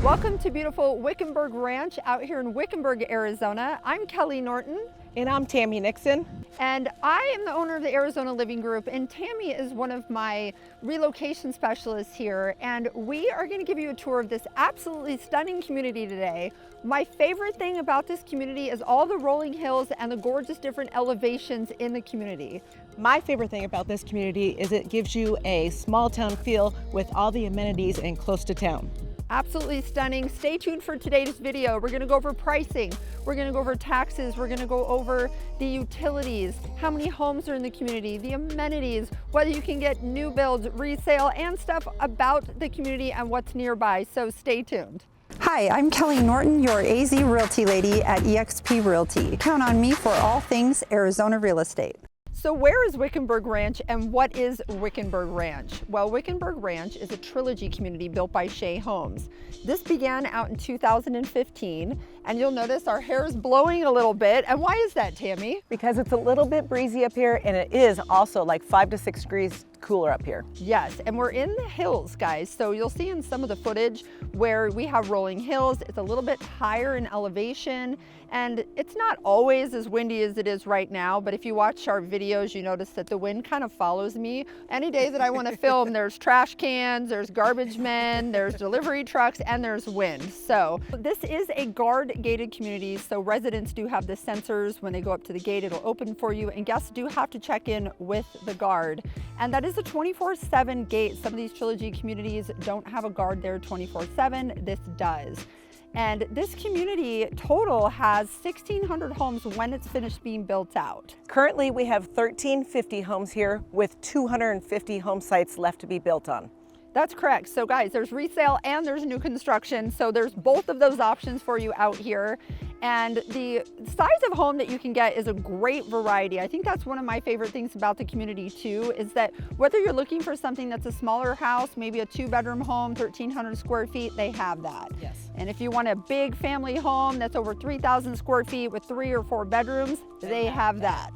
Welcome to beautiful Wickenburg Ranch out here in Wickenburg, Arizona. I'm Kelley Norton. And I'm Tammy Nixon. And I am the owner of the Arizona Living Group, and Tammy is one of my relocation specialists here, and we are going to give you a tour of this absolutely stunning community today. My favorite thing about this community is all the rolling hills and the gorgeous different elevations in the community. My favorite thing about this community is it gives you a small town feel with all the amenities and close to town. Absolutely stunning. Stay tuned for today's video. We're going to go over pricing, we're going to go over taxes, we're going to go over the utilities, how many homes are in the community, the amenities, whether you can get new builds, resale, and stuff about the community and what's nearby. So stay tuned. Hi, I'm Kelley Norton, your AZ Realty lady at EXP Realty. Count on me for all things Arizona real estate. So where is Wickenburg Ranch and what is Wickenburg Ranch? Well, Wickenburg Ranch is a trilogy community built by HOA Homes. This began out in 2015, and you'll notice our hair is blowing a little bit. And why is that, Tammy? Because it's a little bit breezy up here, and it is also like 5 to 6 degrees cooler up here. Yes, and we're in the hills, guys. So you'll see in some of the footage where we have rolling hills. It's a little bit higher in elevation, and it's not always as windy as it is right now, but if you watch our videos, you notice that the wind kind of follows me. Any day that I want to film, there's trash cans, there's garbage men, there's delivery trucks, and there's wind. So this is a guard gated community, so residents do have the sensors. When they go up to the gate, it'll open for you, and guests do have to check in with the guard. And that is a 24/7 gate. Some of these trilogy communities don't have a guard there 24/7. This does. And this community total has 1,600 homes when it's finished being built out. Currently, we have 1,350 homes here with 250 home sites left to be built on. That's correct. So guys, there's resale and there's new construction. So there's both of those options for you out here. And the size of home that you can get is a great variety. I think that's one of my favorite things about the community too, is that whether you're looking for something that's a smaller house, maybe a 2-bedroom home, 1,300 square feet, they have that. Yes. And if you want a big family home that's over 3,000 square feet with 3 or 4 bedrooms, they have that.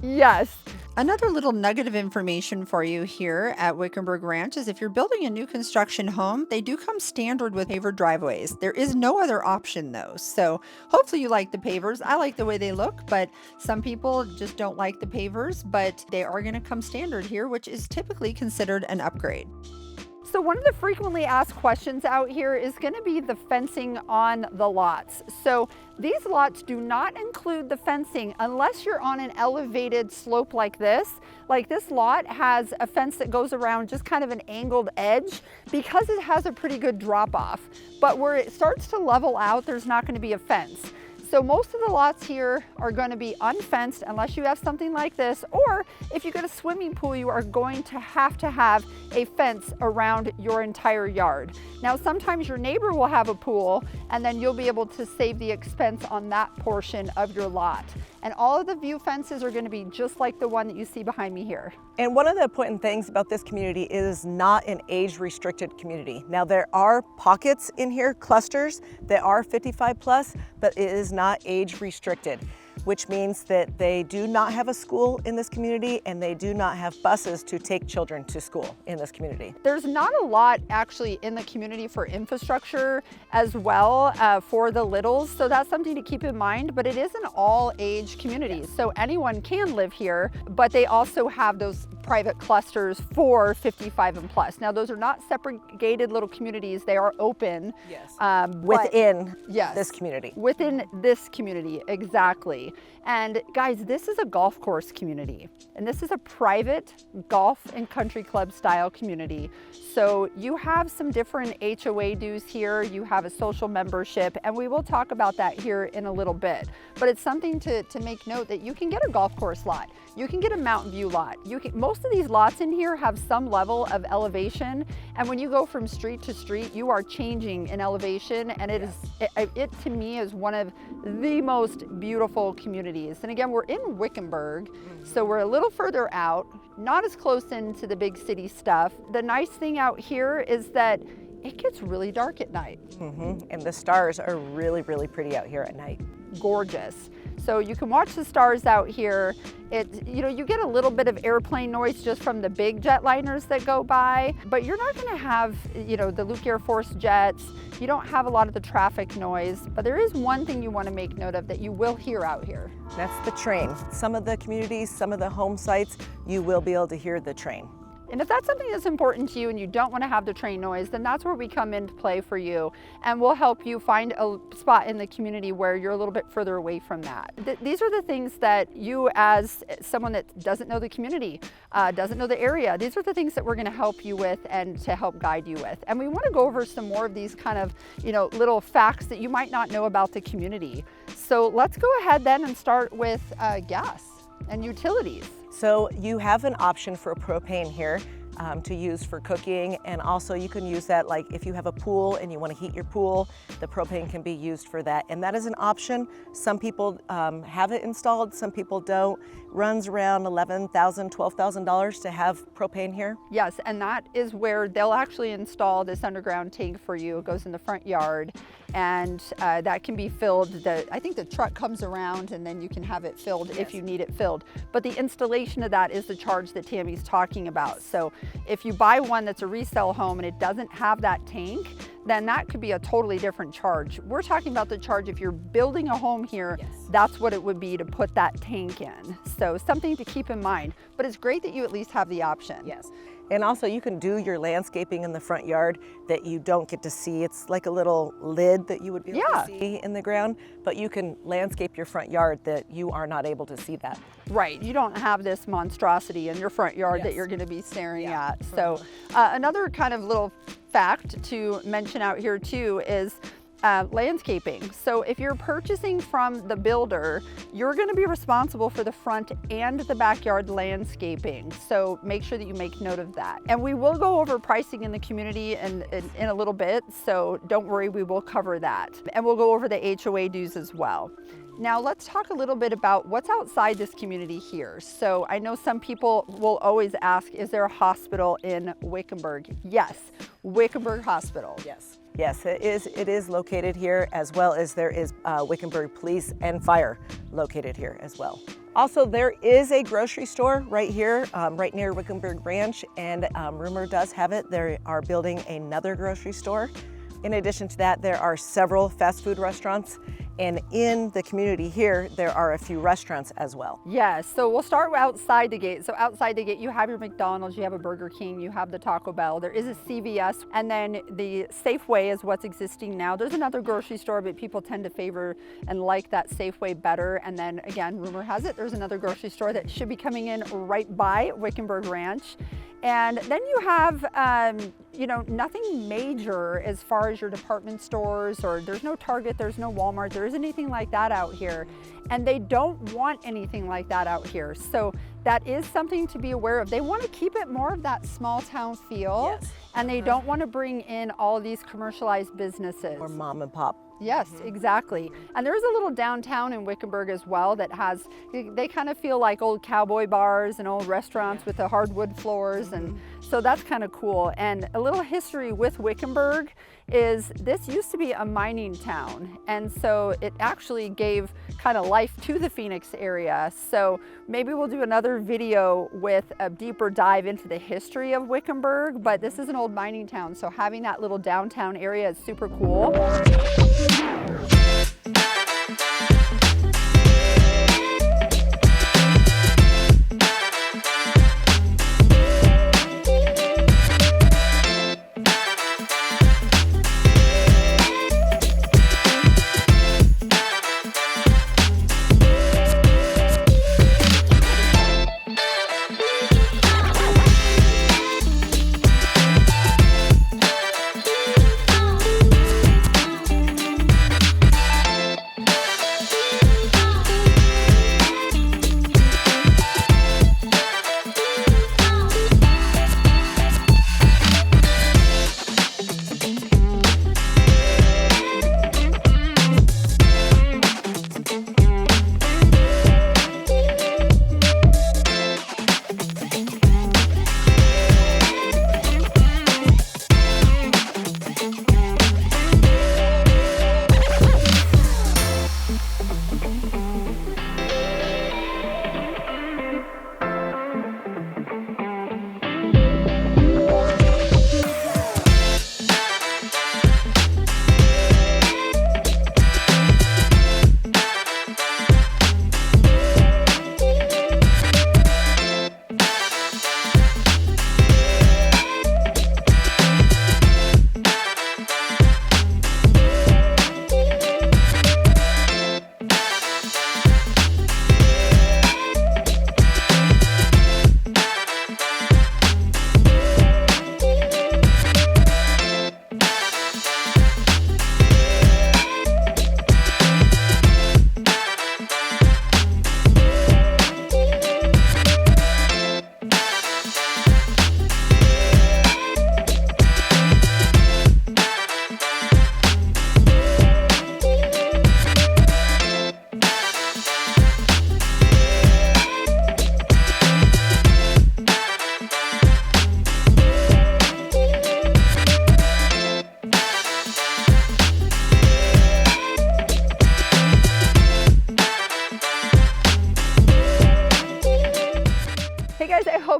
Yes. Another little nugget of information for you here at Wickenburg Ranch is if you're building a new construction home, they do come standard with paver driveways. There is no other option though. So hopefully you like the pavers. I like the way they look, but some people just don't like the pavers, but they are going to come standard here, which is typically considered an upgrade. So one of the frequently asked questions out here is going to be the fencing on the lots. So these lots do not include the fencing unless you're on an elevated slope like this. Like this lot has a fence that goes around just kind of an angled edge because it has a pretty good drop off. But where it starts to level out, there's not going to be a fence. So most of the lots here are going to be unfenced unless you have something like this, or if you get a swimming pool, you are going to have a fence around your entire yard. Now, sometimes your neighbor will have a pool, and then you'll be able to save the expense on that portion of your lot. And all of the view fences are going to be just like the one that you see behind me here. And one of the important things about this community is not an age-restricted community. Now, there are pockets in here, clusters that are 55 plus, but it is not age-restricted, which means that they do not have a school in this community and they do not have buses to take children to school in this community. There's not a lot actually in the community for infrastructure as well for the littles, so that's something to keep in mind, but it is an all-age community, so anyone can live here, but they also have those private clusters for 55 and plus. Now, those are not segregated little communities, they are open. Yes. Within this community. Within this community, exactly. And guys, this is a golf course community, and this is a private golf and country club style community. So you have some different HOA dues here, you have a social membership, and we will talk about that here in a little bit. But it's something to make note that you can get a golf course lot, you can get a mountain view lot. Most of these lots in here have some level of elevation, and when you go from street to street, you are changing in elevation, and it to me is one of the most beautiful communities. And again, we're in Wickenburg, so we're a little further out, not as close into the big city stuff. The nice thing out here is that it gets really dark at night. And the stars are really, really pretty out here at night. Gorgeous. So you can watch the stars out here. You get a little bit of airplane noise just from the big jetliners that go by, but you're not gonna have, the Luke Air Force jets. You don't have a lot of the traffic noise, but there is one thing you wanna make note of that you will hear out here. That's the train. Some of the communities, some of the home sites, you will be able to hear the train. And if that's something that's important to you and you don't want to have the train noise, then that's where we come into play for you. And we'll help you find a spot in the community where you're a little bit further away from that. These are the things that you, as someone that doesn't know the community, doesn't know the area, these are the things that we're going to help you with and to help guide you with. And we want to go over some more of these kind of, little facts that you might not know about the community. So let's go ahead then and start with gas and utilities. So you have an option for propane here to use for cooking, and also you can use that like if you have a pool and you want to heat your pool, the propane can be used for that, and that is an option. Some people have it installed, some people don't. Runs around $11,000, $12,000 to have propane here. Yes, and that is where they'll actually install this underground tank for you. It goes in the front yard, and that can be filled. I think the truck comes around and then you can have it filled if you need it filled. But the installation of that is the charge that Tammy's talking about. So if you buy one that's a resale home and it doesn't have that tank, then that could be a totally different charge. We're talking about the charge if you're building a home here, that's what it would be to put that tank in. So something to keep in mind, but it's great that you at least have the option. Yes, and also you can do your landscaping in the front yard that you don't get to see. It's like a little lid that you would be able to see in the ground, but you can landscape your front yard that you are not able to see that. Right, you don't have this monstrosity in your front yard that you're gonna be staring at. So another kind of little fact to mention out here too is landscaping. So if you're purchasing from the builder, you're going to be responsible for the front and the backyard landscaping. So make sure that you make note of that. And we will go over pricing in the community in a little bit. So don't worry, we will cover that. And we'll go over the HOA dues as well. Now let's talk a little bit about what's outside this community here. So I know some people will always ask, is there a hospital in Wickenburg? Yes, Wickenburg Hospital. Yes, it is located here, as well as there is Wickenburg Police and Fire located here as well. Also, there is a grocery store right here, right near Wickenburg Ranch, and rumor does have it they are building another grocery store. In addition to that, there are several fast food restaurants, and in the community here, there are a few restaurants as well. Yes, so we'll start outside the gate. So outside the gate, you have your McDonald's, you have a Burger King, you have the Taco Bell, there is a CVS, and then the Safeway is what's existing now. There's another grocery store, but people tend to favor and like that Safeway better. And then again, rumor has it, there's another grocery store that should be coming in right by Wickenburg Ranch. And then you have, nothing major as far as your department stores, or there's no Target, there's no Walmart, there isn't anything like that out here. And they don't want anything like that out here. So that is something to be aware of. They want to keep it more of that small town feel, and they don't want to bring in all of these commercialized businesses. Or mom and pop. Yes, exactly. And there's a little downtown in Wickenburg as well that has, they kind of feel like old cowboy bars and old restaurants with the hardwood floors. And so that's kind of cool. And a little history with Wickenburg is this used to be a mining town. And so it actually gave kind of life to the Phoenix area. So maybe we'll do another video with a deeper dive into the history of Wickenburg, but this is an old mining town. So having that little downtown area is super cool.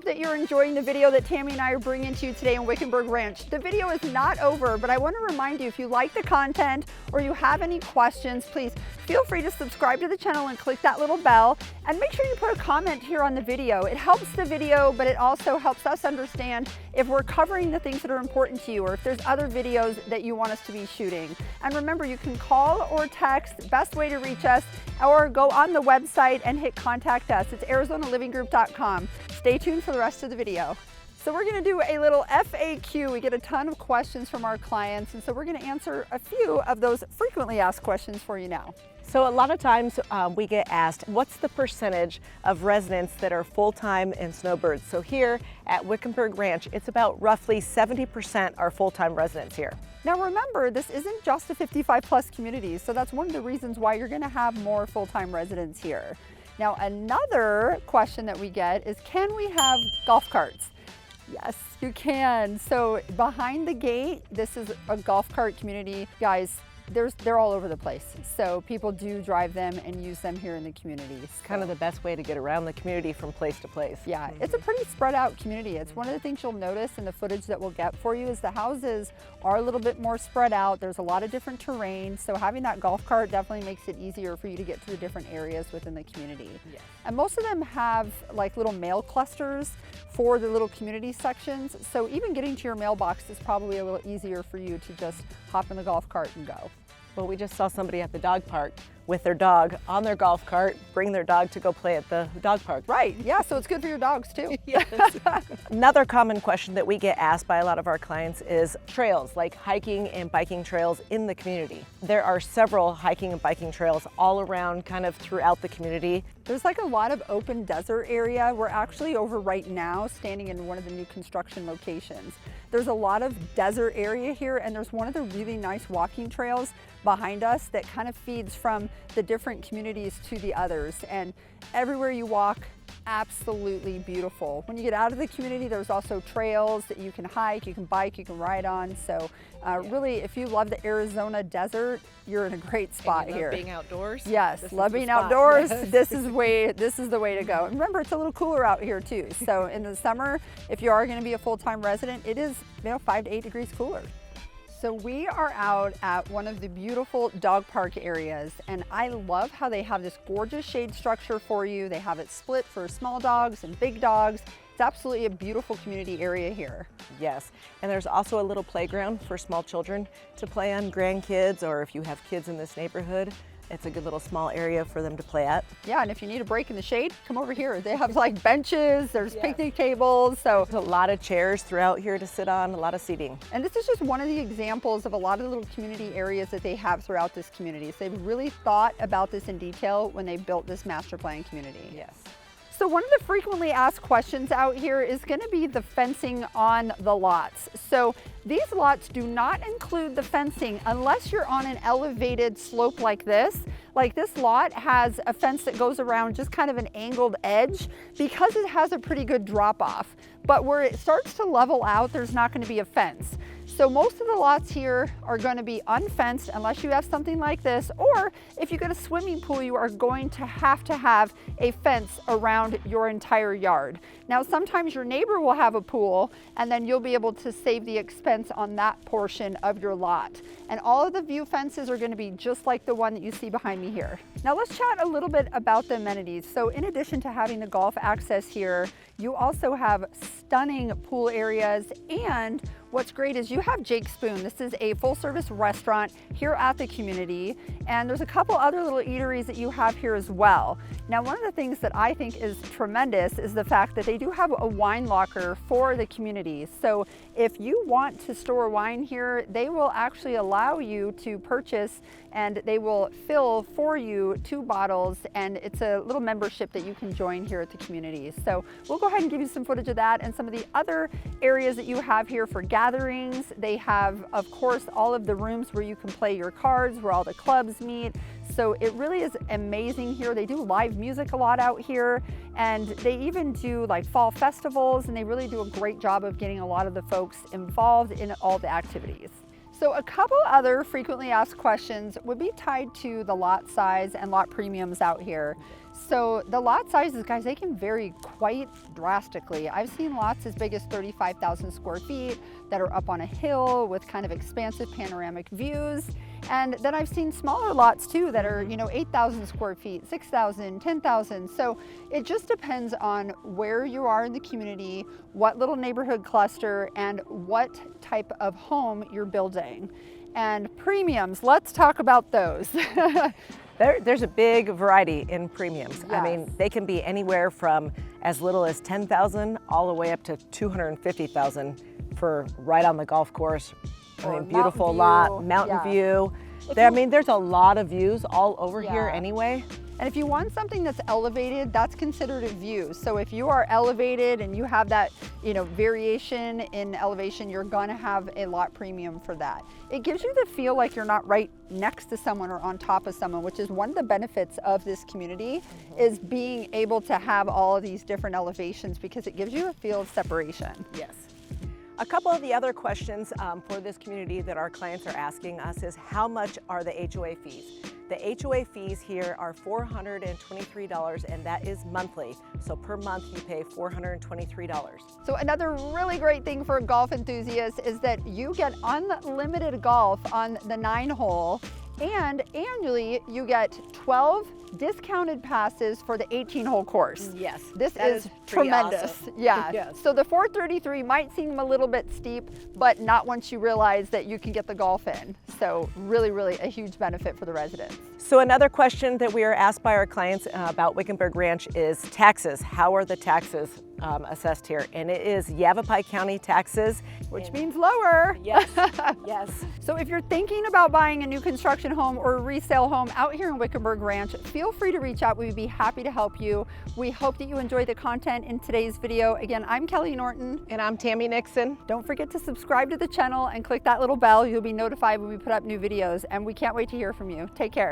hope that you're enjoying the video that Tammy and I are bringing to you today in Wickenburg Ranch. The video is not over, but I want to remind you, if you like the content or you have any questions, please feel free to subscribe to the channel and click that little bell, and make sure you put a comment here on the video. It helps the video, but it also helps us understand if we're covering the things that are important to you, or if there's other videos that you want us to be shooting. And remember, you can call or text, best way to reach us, or go on the website and hit contact us. It's ArizonaLivingGroup.com. Stay tuned for the rest of the video. So we're going to do a little FAQ. We get a ton of questions from our clients, and so we're going to answer a few of those frequently asked questions for you now. So a lot of times we get asked, what's the percentage of residents that are full-time and snowbirds? So here at Wickenburg Ranch, it's about roughly 70% are full-time residents here. Now remember, this isn't just a 55+ community, so that's one of the reasons why you're going to have more full-time residents here. Now another question that we get is, can we have golf carts? Yes, you can. So behind the gate, this is a golf cart community. Guys, they're all over the place. So people do drive them and use them here in the community. It's kind of the best way to get around the community from place to place. Yeah, it's a pretty spread out community. It's one of the things you'll notice in the footage that we'll get for you is the houses are a little bit more spread out. There's a lot of different terrain. So having that golf cart definitely makes it easier for you to get to the different areas within the community. Yeah. And most of them have like little mail clusters for the little community sections. So even getting to your mailbox is probably a little easier for you to just hop in the golf cart and go. Well, we just saw somebody at the dog park with their dog on their golf cart, bring their dog to go play at the dog park. Right, yeah, so it's good for your dogs too. Yes. Another common question that we get asked by a lot of our clients is trails, like hiking and biking trails in the community. There are several hiking and biking trails all around, kind of throughout the community. There's like a lot of open desert area. We're actually over right now standing in one of the new construction locations. There's a lot of desert area here, and there's one of the really nice walking trails behind us that kind of feeds from the different communities to the others. And everywhere you walk, absolutely beautiful. When you get out of the community, there's also trails that you can hike, you can bike, you can ride on. So really, if you love the Arizona desert, you're in a great spot and you here. love being outdoors? Yes, love being outdoors. Yes. This is the way to go. And remember, it's a little cooler out here too. So in the summer, if you are going to be a full-time resident, it is 5 to 8 degrees cooler. So we are out at one of the beautiful dog park areas, and I love how they have this gorgeous shade structure for you. They have it split for small dogs and big dogs. It's absolutely a beautiful community area here. Yes, and there's also a little playground for small children to play on, grandkids, or if you have kids in this neighborhood, it's a good little small area for them to play at. Yeah, and if you need a break in the shade, come over here. They have like benches, there's picnic tables. So there's a lot of chairs throughout here to sit on, a lot of seating. And this is just one of the examples of a lot of little community areas that they have throughout this community. So they've really thought about this in detail when they built this master plan community. Yes. So one of the frequently asked questions out here is going to be the fencing on the lots. So these lots do not include the fencing unless you're on an elevated slope like this. Like this lot has a fence that goes around just kind of an angled edge because it has a pretty good drop off. But where it starts to level out, there's not going to be a fence. So most of the lots here are going to be unfenced unless you have something like this, or if you get a swimming pool, you are going to have a fence around your entire yard. Now, sometimes your neighbor will have a pool, and then you'll be able to save the expense on that portion of your lot. And all of the view fences are going to be just like the one that you see behind me here. Now let's chat a little bit about the amenities. So in addition to having the golf access here, you also have stunning pool areas, and what's great is you have Jake's Spoon. This is a full-service restaurant here at the community, and there's a couple other little eateries that you have here as well. Now, one of the things that I think is tremendous is the fact that they do have a wine locker for the community. So if you want to store wine here, they will actually allow you to purchase, and they will fill for you 2 bottles, and it's a little membership that you can join here at the community. So we'll go ahead and give you some footage of that and some of the other areas that you have here for gatherings. They have, of course, all of the rooms where you can play your cards, where all the clubs meet. So it really is amazing here. They do live music a lot out here, and they even do like fall festivals, and they really do a great job of getting a lot of the folks involved in all the activities. So a couple other frequently asked questions would be tied to the lot size and lot premiums out here. So the lot sizes, guys, they can vary quite drastically. I've seen lots as big as 35,000 square feet that are up on a hill with kind of expansive panoramic views. And then I've seen smaller lots too that are, 8,000 square feet, 6,000, 10,000. So it just depends on where you are in the community, what little neighborhood cluster, and what type of home you're building. And premiums, let's talk about those. There's a big variety in premiums. Yes. I mean, they can be anywhere from as little as $10,000 all the way up to $250,000 for right on the golf course. Or Beautiful mountain lot, view. mountain Yeah. view. There's a lot of views all over here Yeah. anyway. And if you want something that's elevated, that's considered a view. So if you are elevated and you have that, variation in elevation, you're gonna have a lot premium for that. It gives you the feel like you're not right next to someone or on top of someone, which is one of the benefits of this community, is being able to have all of these different elevations because it gives you a feel of separation. Yes. A couple of the other questions for this community that our clients are asking us is how much are the HOA fees? The HOA fees here are $423 and that is monthly. So per month you pay $423. So another really great thing for golf enthusiasts is that you get unlimited golf on the 9-hole, and annually you get 12 discounted passes for the 18-hole course. Yes. This that is pretty tremendous. awesome. Yeah. Yes. So the 433 might seem a little bit steep, but not once you realize that you can get the golf in. So really, really a huge benefit for the residents. So another question that we are asked by our clients about Wickenburg Ranch is taxes. How are the taxes assessed here? And it is Yavapai County taxes. Which means lower. Yes, yes. So if you're thinking about buying a new construction home or a resale home out here in Wickenburg Ranch, feel free to reach out. We'd be happy to help you. We hope that you enjoy the content in today's video. Again, I'm Kelley Norton. And I'm Tammy Nixon. Don't forget to subscribe to the channel and click that little bell. You'll be notified when we put up new videos, and we can't wait to hear from you. Take care.